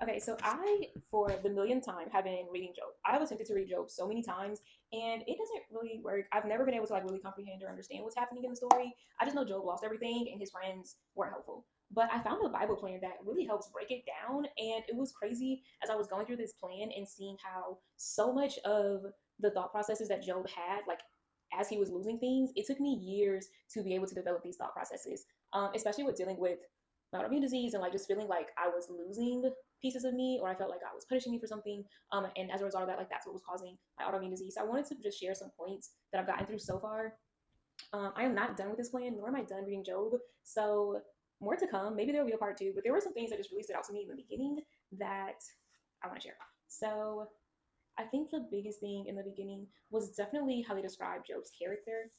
Okay, so I, for the millionth time, have been reading Job. I have attempted to read Job so many times, and it doesn't really work. I've never been able to like really comprehend or understand what's happening in the story. I just know Job lost everything, and his friends weren't helpful. But I found a Bible plan that really helps break it down, and it was crazy as I was going through this plan and seeing how so much of the thought processes that Job had, like as he was losing things, it took me years to be able to develop these thought processes, especially with dealing with autoimmune disease and like just feeling like I was losing pieces of me or I felt like God was punishing me for something. And as a result of that, like that's what was causing my autoimmune disease. So I wanted to just share some points that I've gotten through so far. I am not done with this plan, nor am I done reading Job. So more to come. Maybe there will be a part two, but there were some things that just really stood out to me in the beginning that I want to share. So I think the biggest thing in the beginning was definitely how they described Job's character.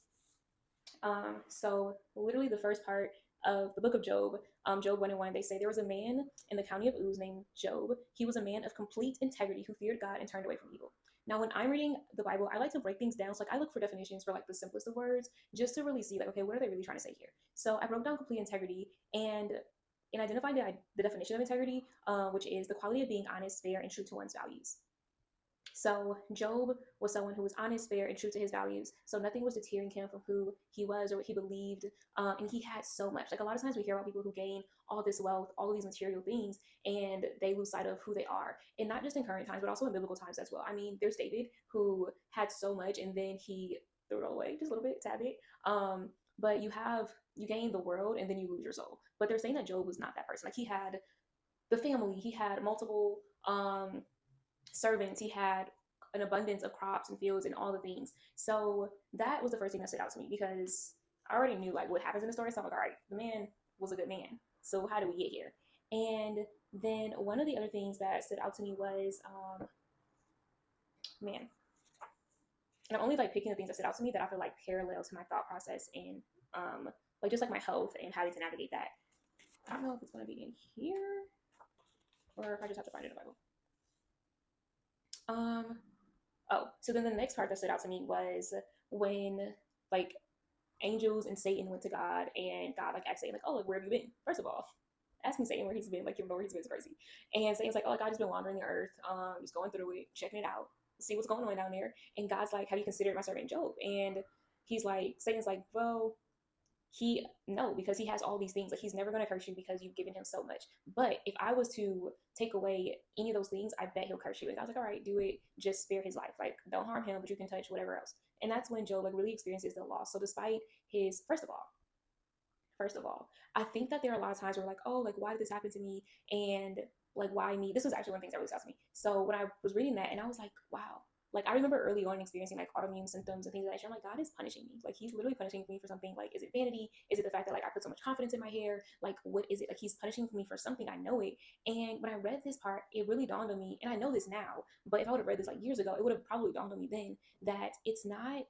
So literally the first part of the book of Job, Job 1 and 1, they say there was a man in the county of Uz named Job. He was a man of complete integrity who feared God and turned away from evil. Now, when I'm reading the Bible, I like to break things down. So like I look for definitions for like the simplest of words just to really see like, okay, what are they really trying to say here? So I broke down complete integrity and in identifying the definition of integrity, which is the quality of being honest, fair, and true to one's values. So Job was someone who was honest, fair, and true to his values. So nothing was deterring him from who he was or what he believed. And he had so much. Like a lot of times we hear about people who gain all this wealth, all of these material things, and they lose sight of who they are. And not just in current times, but also in biblical times as well. I mean, there's David who had so much and then he threw it all away just a little bit, tad bit. But you gain the world and then you lose your soul. But they're saying that Job was not that person. Like he had the family, he had multiple servants, he had an abundance of crops and fields and all the things. So that was the first thing that stood out to me because I already knew like what happens in the story. So I'm like, all right, the man was a good man. So how do we get here? And then one of the other things that stood out to me was, man, and I'm only like picking the things that stood out to me that I feel like parallel to my thought process and like just like my health and having to navigate that. I don't know if it's gonna be in here or if I just have to find it in the Bible. Um, Oh, so then the next part that stood out to me was when like angels and Satan went to God and God like asked Satan like, oh, like where have you been? First of all, asking Satan where he's been, like you know where he's been is crazy. And Satan's like, oh, like, I just been wandering the earth, just going through it, checking it out, see what's going on down there. And God's like, have you considered my servant Job? And he's like, Satan's like, well, he no, because he has all these things, like he's never going to curse you because you've given him so much. But if I was to take away any of those things, I bet he'll curse you. And I was like, all right, do it, just spare his life, like don't harm him, but you can touch whatever else. And that's when Job like really experiences the loss. So despite his first of all, I think that there are a lot of times where like, oh, like why did this happen to me, and like why me? This was actually one of the things that really stopped me. So when I was reading that, and I was like, wow, like I remember early on experiencing like autoimmune symptoms and things like that. I'm like, God is punishing me. Like he's literally punishing me for something. Like, is it vanity? Is it the fact that like I put so much confidence in my hair? Like, what is it? Like he's punishing me for something. I know it. And when I read this part, it really dawned on me, and I know this now, but if I would have read this like years ago, it would have probably dawned on me then that it's not,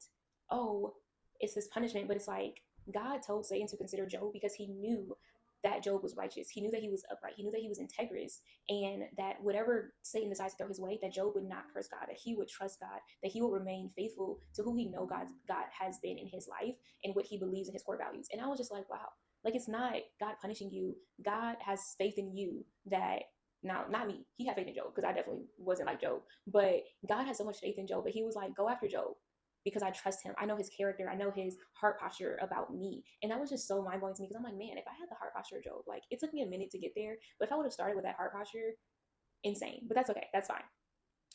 oh, it's this punishment, but it's like God told Satan to consider Job because he knew that Job was righteous. He knew that he was upright. He knew that he was integrous, and that whatever Satan decides to throw his way, that Job would not curse God, that he would trust God, that he will remain faithful to who he know God has been in his life and what he believes in his core values. And I was just like, wow, like it's not God punishing you. God has faith in you that now, not me. He had faith in Job because I definitely wasn't like Job. But God had so much faith in Job that he was like, go after Job because I trust him. I know his character. I know his heart posture about me. And that was just so mind blowing to me because I'm like, man, if I had the heart posture of Job, like it took me a minute to get there, but if I would have started with that heart posture, insane. But that's okay. That's fine.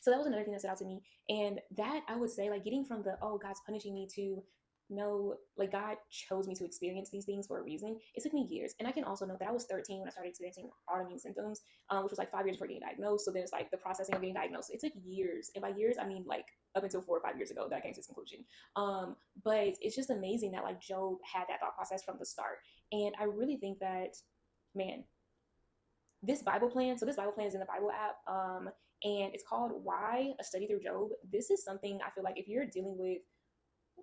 So that was another thing that stood out to me. And that I would say, like getting from the, oh, God's punishing me to no, like God chose me to experience these things for a reason. It took me years. And I can also note that I was 13 when I started experiencing autoimmune symptoms, which was like 5 years before getting diagnosed. So there's like the processing of getting diagnosed. It took years. And by years, I mean like up until 4 or 5 years ago that I came to this conclusion. But it's just amazing that like Job had that thought process from the start. And I really think that, man, this Bible plan is in the Bible app. And it's called Why a Study Through Job. This is something I feel like if you're dealing with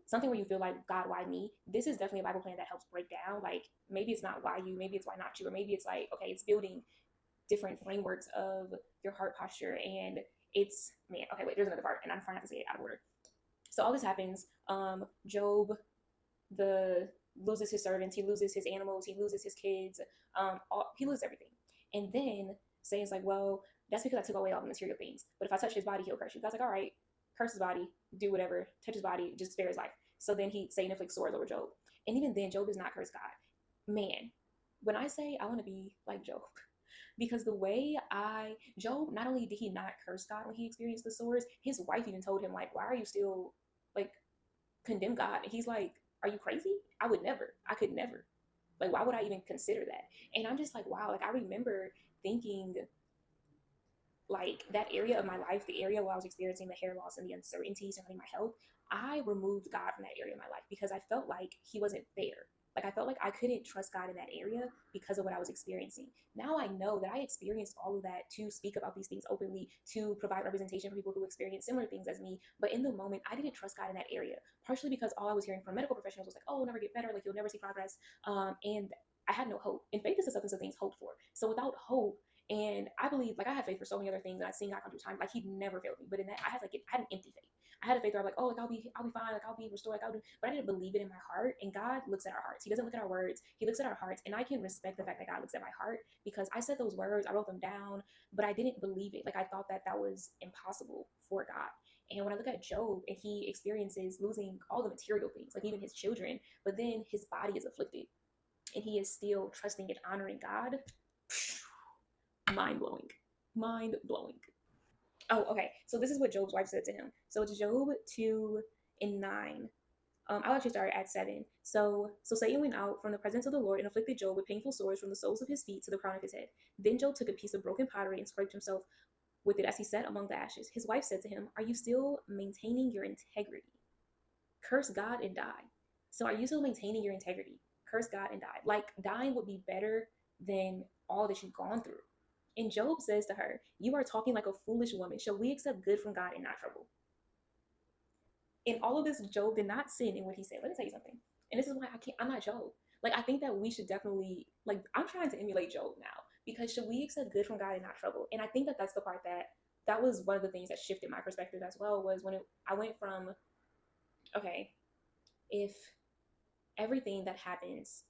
something where you feel like, God, why me? This is definitely a Bible plan that helps break down. Like maybe it's not why you, maybe it's why not you, or maybe it's like, okay, it's building different frameworks of your heart posture. And it's, man, okay, wait, there's another part, and I'm trying not to say it out of order. So all this happens. Job, the loses his servants, he loses his animals, he loses his kids, he loses everything. And then saying it's like, well, that's because I took away all the material things. But if I touch his body, he'll curse you. God's like, all right, curse his body, do whatever, touch his body, just spare his life. So then Satan inflicts swords over Job. And even then, Job does not curse God. Man, when I say I want to be like Job, because the way Job, not only did he not curse God when he experienced the swords, his wife even told him, like, why are you still like condemn God? And he's like, are you crazy? I would never. I could never. Like, why would I even consider that? And I'm just like, wow, like I remember thinking like that area of my life, the area where I was experiencing the hair loss and the uncertainty surrounding my health, I removed God from that area of my life because I felt like he wasn't there. Like I felt like I couldn't trust God in that area because of what I was experiencing. Now I know that I experienced all of that to speak about these things openly, to provide representation for people who experience similar things as me. But in the moment, I didn't trust God in that area, partially because all I was hearing from medical professionals was like, oh, it'll never get better, like you'll never see progress. And I had no hope. And faith is the substance of things hoped for. So without hope, and I believe, like, I have faith for so many other things, and I've seen God come through time. Like, He never failed me. But in that, I had an empty faith. I had a faith where I'm like, oh, like I'll be fine, like I'll be restored, like I'll do. But I didn't believe it in my heart. And God looks at our hearts. He doesn't look at our words. He looks at our hearts. And I can respect the fact that God looks at my heart because I said those words, I wrote them down, but I didn't believe it. Like I thought that that was impossible for God. And when I look at Job and he experiences losing all the material things, like even his children, but then his body is afflicted, and he is still trusting and honoring God. Mind blowing. Mind blowing. Oh, okay. So this is what Job's wife said to him. So it's Job 2 and 9. I'll actually start at 7. So Satan went out from the presence of the Lord and afflicted Job with painful sores from the soles of his feet to the crown of his head. Then Job took a piece of broken pottery and scraped himself with it as he sat among the ashes. His wife said to him, are you still maintaining your integrity? Curse God and die. So are you still maintaining your integrity? Curse God and die. Like dying would be better than all that you've gone through. And Job says to her, you are talking like a foolish woman. Shall we accept good from God and not trouble? In all of this, Job did not sin in what he said. Let me tell you something. And this is why I'm not Job. Like, I think that we should definitely, like, I'm trying to emulate Job now because should we accept good from God and not trouble? And I think that that's the part that was one of the things that shifted my perspective as well, was when I went from, okay, if everything that happens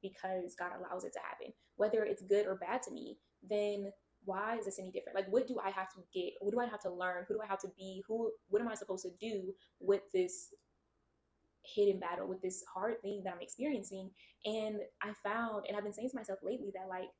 because God allows it to happen, whether it's good or bad to me, then why is this any different? Like, what do I have to get? What do I have to learn? Who do I have to be? What am I supposed to do with this hidden battle, with this hard thing that I'm experiencing? And I found, and I've been saying to myself lately that like,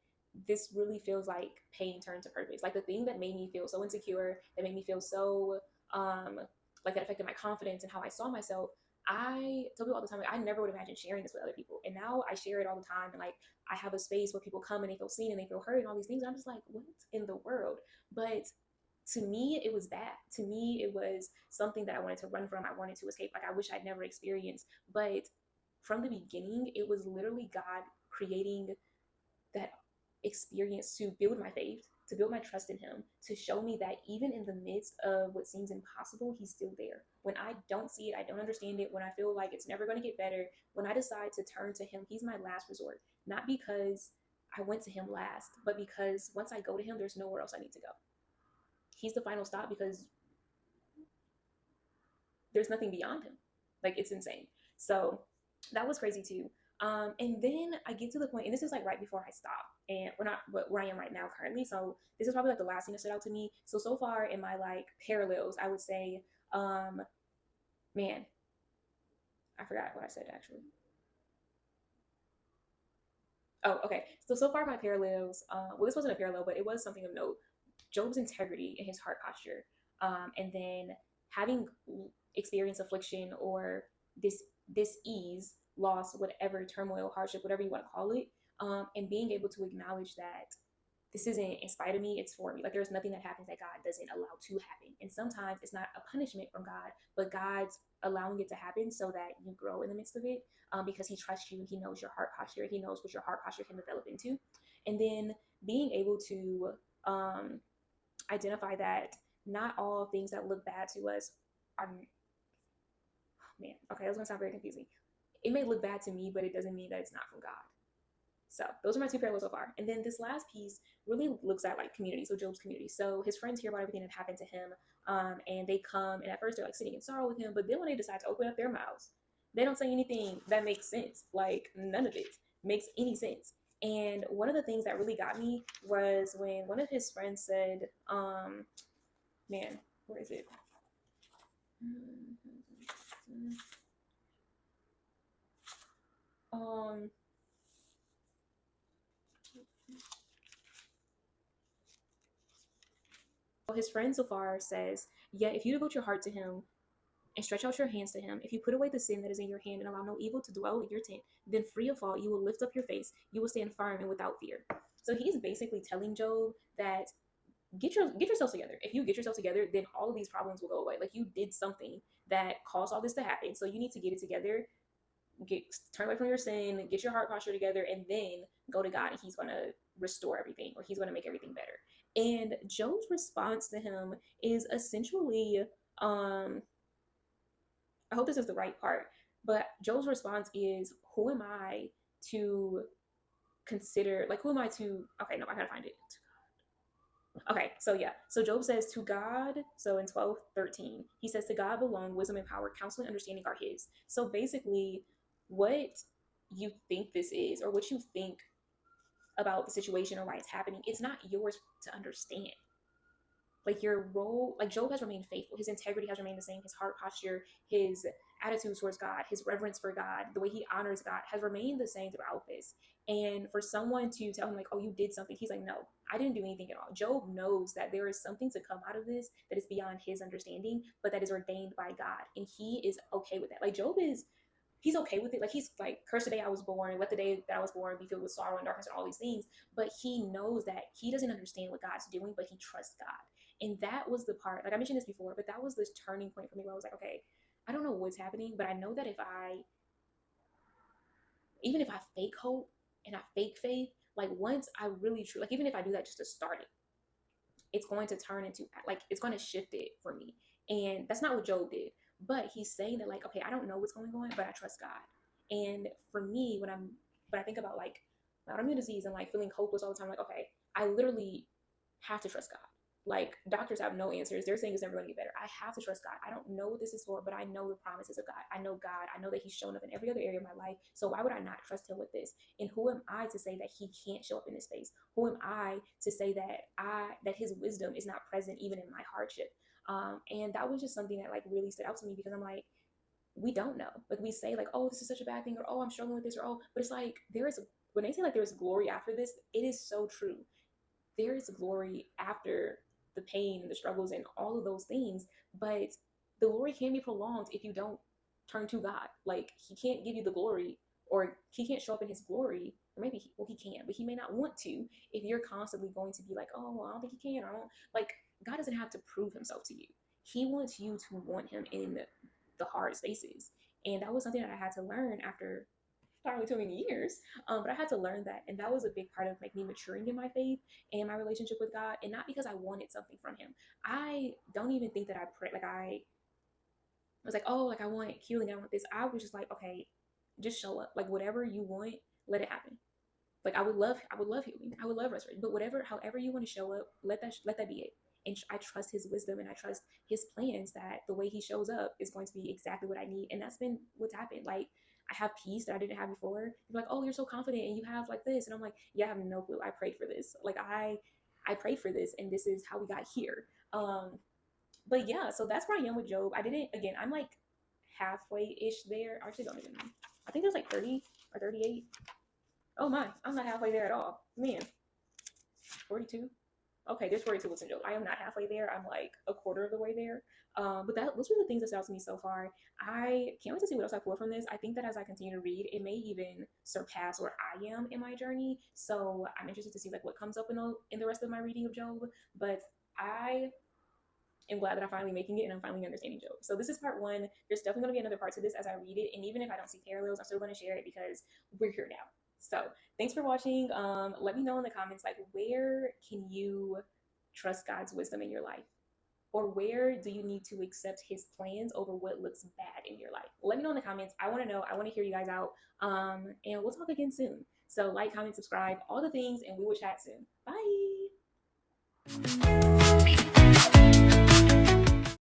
this really feels like pain turned to purpose. Like the thing that made me feel so insecure, that made me feel so, like that affected my confidence and how I saw myself. I tell people all the time, like, I never would imagine sharing this with other people. And now I share it all the time. And like, I have a space where people come and they feel seen and they feel heard and all these things. And I'm just like, what in the world? But to me, it was bad. To me, it was something that I wanted to run from. I wanted to escape. Like, I wish I'd never experienced. But from the beginning, it was literally God creating that experience to build my faith, to build my trust in him, to show me that even in the midst of what seems impossible, he's still there. When I don't see it, I don't understand it, when I feel like it's never going to get better, when I decide to turn to him, he's my last resort. Not because I went to him last, but because once I go to him, there's nowhere else I need to go. He's the final stop because there's nothing beyond him. Like, it's insane. So that was crazy too. And then I get to the point, and this is like right before I stop, and we're not but where I am right now currently. So this is probably like the last thing that stood out to me. So far in my like parallels, I would say, man, I forgot what I said actually. Oh, okay. So far my parallels, well, this wasn't a parallel, but it was something of note. Job's integrity and his heart posture, and then having experienced affliction or this ease, loss, whatever, turmoil, hardship, whatever you want to call it, and being able to acknowledge that this isn't in spite of me, it's for me. Like, there's nothing that happens that God doesn't allow to happen. And sometimes it's not a punishment from God, but God's allowing it to happen so that you grow in the midst of it, because he trusts you. He knows your heart posture. He knows what your heart posture can develop into. And then being able to identify that not all things that look bad to us are, oh man, okay, that was gonna sound very confusing. It may look bad to me, but it doesn't mean that it's not from God. So those are my two parallels so far. And then this last piece really looks at like community, so Job's community. So his friends hear about everything that happened to him, and they come, and at first they're like sitting in sorrow with him, but then when they decide to open up their mouths, they don't say anything that makes sense. Like, none of it makes any sense. And one of the things that really got me was when one of his friends said, man, where is it? Um, his friend Zafar says, "Yet if you devote your heart to him and stretch out your hands to him, if you put away the sin that is in your hand and allow no evil to dwell in your tent, then free of fault, you will lift up your face, you will stand firm and without fear." So he's basically telling Job that get yourself together. If you get yourself together, then all of these problems will go away. Like, you did something that caused all this to happen, so you need to get it together. Turn away from your sin, get your heart posture together, and then go to God, and He's gonna restore everything, or He's gonna make everything better. And Job's response to him is essentially, I hope this is the right part, but Job's response is, "Who am I to consider? Like, who am I to?" Okay, no, I gotta find it. Okay, so yeah. So Job says to God, so in 12:13, he says, "To God belong wisdom and power, counsel and understanding are his." So basically, what you think this is, or what you think about the situation or why it's happening, it's not yours to understand. Like, your role, like, Job has remained faithful. His integrity has remained the same. His heart posture, his attitude towards God, his reverence for God, the way he honors God has remained the same throughout this. And for someone to tell him, like, "Oh, you did something," he's like, "No, I didn't do anything at all." Job knows that there is something to come out of this that is beyond his understanding, but that is ordained by God. And he is okay with that. Like, Job is, he's okay with it. Like, he's like, "Curse the day I was born, let the day that I was born be filled with sorrow and darkness," and all these things. But he knows that he doesn't understand what God's doing, but he trusts God. And that was the part, like I mentioned this before, but that was this turning point for me where I was like, okay, I don't know what's happening, but I know that even if I fake hope and I fake faith, like, once I really true, like, even if I do that just to start it, it's going to turn into, like, it's going to shift it for me. And that's not what Job did. But he's saying that, like, okay, I don't know what's going on, but I trust God. And for me, when I think about, like, autoimmune disease and, like, feeling hopeless all the time, like, okay, I literally have to trust God. Like, doctors have no answers. They're saying it's never going to get better. I have to trust God. I don't know what this is for, but I know the promises of God. I know God. I know that He's shown up in every other area of my life. So why would I not trust Him with this? And who am I to say that He can't show up in this space? Who am I to say that His wisdom is not present even in my hardship? And that was just something that, like, really stood out to me, because I'm like, we don't know. Like, we say, like, "Oh, this is such a bad thing," or, "Oh, I'm struggling with this," or, "Oh," but it's like, when they say, like, there's glory after this, it is so true. There is glory after the pain and the struggles and all of those things, but the glory can be prolonged if you don't turn to God. Like, He can't give you the glory, or He can't show up in His glory, or maybe He can, but He may not want to, if you're constantly going to be like, "Oh, well, I don't think He can," or, "I don't," like, God doesn't have to prove Himself to you. He wants you to want Him in the hard spaces. And that was something that I had to learn after not really too many years, but I had to learn that. And that was a big part of, like, me maturing in my faith and my relationship with God. And not because I wanted something from Him. I don't even think that I pray, like, I was like, "Oh, like, I want healing, I want this." I was just like, "Okay, just show up. Like, whatever you want, let it happen." Like, I would love healing, I would love restoration, but however you want to show up, let that be it. And I trust His wisdom, and I trust His plans, that the way He shows up is going to be exactly what I need. And that's been what's happened. Like, I have peace that I didn't have before. They're like, "Oh, you're so confident, and you have, like, this," and I'm like, "Yeah, I have no clue. I prayed for this. Like, I prayed for this, and this is how we got here." But yeah, so that's where I am with Job. I didn't Again, I'm like halfway ish there. I actually don't even know. I think there's like 30 or 38. Oh my, I'm not halfway there at all. Man, 42. Okay, there's 42 with Job. I am not halfway there. I'm like a quarter of the way there. But those were the things that stood out to me so far. I can't wait to see what else I pull from this. I think that as I continue to read, it may even surpass where I am in my journey. So I'm interested to see, like, what comes up in the rest of my reading of Job. But I am glad that I'm finally making it, and I'm finally understanding Job. So this is part one. There's definitely going to be another part to this as I read it. And even if I don't see parallels, I'm still going to share it because we're here now. So thanks for watching. Let me know in the comments, like, where can you trust God's wisdom in your life? Or where do you need to accept His plans over what looks bad in your life? Let me know in the comments. I want to know. I want to hear you guys out. And we'll talk again soon. So like, comment, subscribe, all the things, and we will chat soon. Bye.